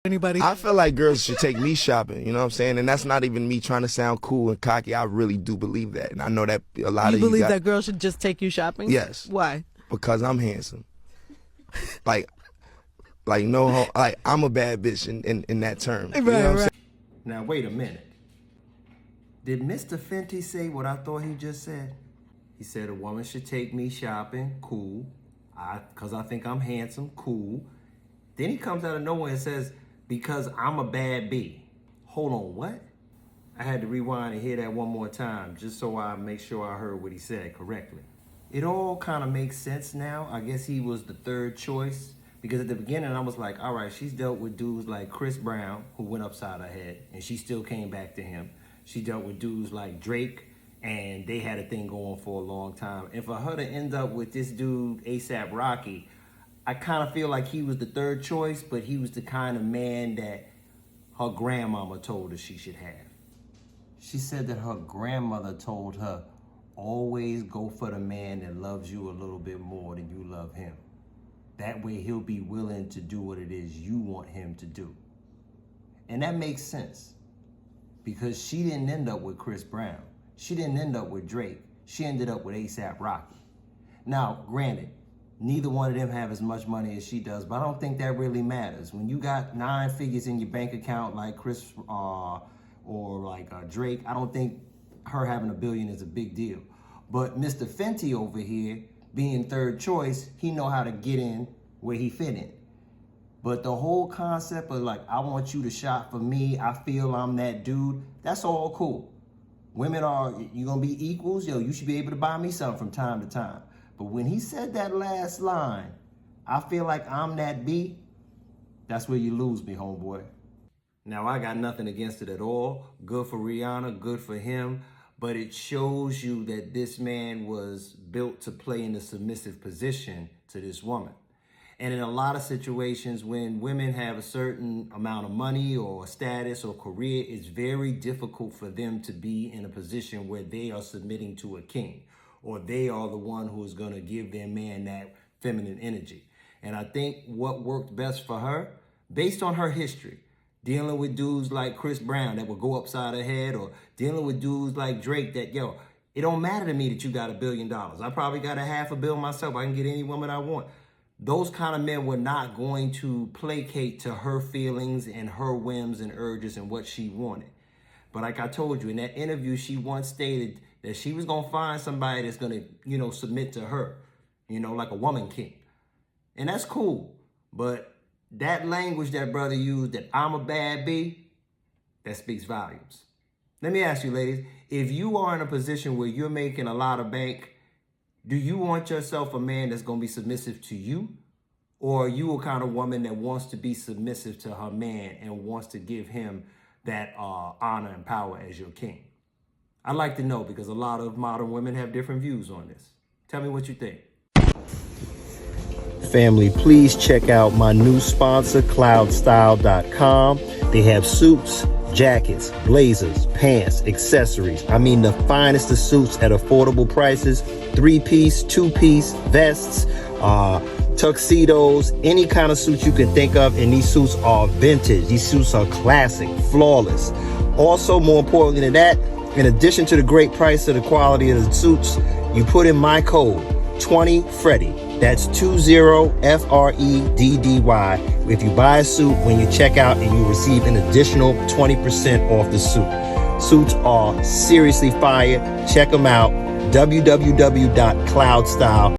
Anybody? I feel like girls should take me shopping, you know what I'm saying? And that's not even me trying to sound cool and cocky. I really do believe that. And I know that a lot of you believe that girls should just take you shopping? Yes. Why? Because I'm handsome. Like no, like I'm a bad bitch in that term. You know what I'm saying? Now wait a minute. Did Mr. Fenty say what I thought he just said? He said a woman should take me shopping, cool. Because I think I'm handsome, cool. Then he comes out of nowhere and says, because I'm a bad B. Hold on, what? I had to rewind and hear that one more time just so I make sure I heard what he said correctly. It all kind of makes sense now. I guess he was the third choice because at the beginning I was like, all right, she's dealt with dudes like Chris Brown who went upside her head and she still came back to him. She dealt with dudes like Drake and they had a thing going for a long time. And for her to end up with this dude, A$AP Rocky, I kind of feel like he was the third choice, but he was the kind of man that her grandmama told her she should have. She said that her grandmother told her, always go for the man that loves you a little bit more than you love him. That way he'll be willing to do what it is you want him to do. And that makes sense because she didn't end up with Chris Brown. She didn't end up with Drake. She ended up with A$AP Rocky. Now, granted, neither one of them have as much money as she does, but I don't think that really matters. When you got 9 figures in your bank account like Chris or like Drake, I don't think her having $1 billion is a big deal. But Mr. Fenty over here, being third choice, he know how to get in where he fit in. But the whole concept of like, I want you to shop for me, I feel I'm that dude, that's all cool. Women are, you gonna be equals? Yo, you should be able to buy me something from time to time. But when he said that last line, I feel like I'm that B, that's where you lose me, homeboy. Now, I got nothing against it at all. Good for Rihanna, good for him. But it shows you that this man was built to play in a submissive position to this woman. And in a lot of situations, when women have a certain amount of money or status or career, it's very difficult for them to be in a position where they are submitting to a king, or they are the one who is going to give their man that feminine energy. And I think what worked best for her, based on her history, dealing with dudes like Chris Brown that would go upside her head, or dealing with dudes like Drake that, yo, it don't matter to me that you got $1 billion. I probably got $500 million myself. I can get any woman I want. Those kind of men were not going to placate to her feelings and her whims and urges and what she wanted. But like I told you, in that interview, she once stated that she was going to find somebody that's going to, submit to her, like a woman king. And that's cool. But that language that brother used, that I'm a bad B, that speaks volumes. Let me ask you, ladies, if you are in a position where you're making a lot of bank, do you want yourself a man that's going to be submissive to you? Or are you a kind of woman that wants to be submissive to her man and wants to give him that honor and power as your king? I'd like to know, because a lot of modern women have different views on this. Tell me what you think. Family, please check out my new sponsor, cloudstyle.com. They have suits, jackets, blazers, pants, accessories. I mean, the finest of suits at affordable prices. 3-piece, 2-piece, vests, tuxedos, any kind of suit you can think of. And these suits are vintage. These suits are classic, flawless. Also, more importantly than that, in addition to the great price of the quality of the suits, you put in my code, 20FREDDY. That's 20FREDDY. If you buy a suit, when you check out, and you receive an additional 20% off the suit. Suits are seriously fire. Check them out. www.cloudstyle.com.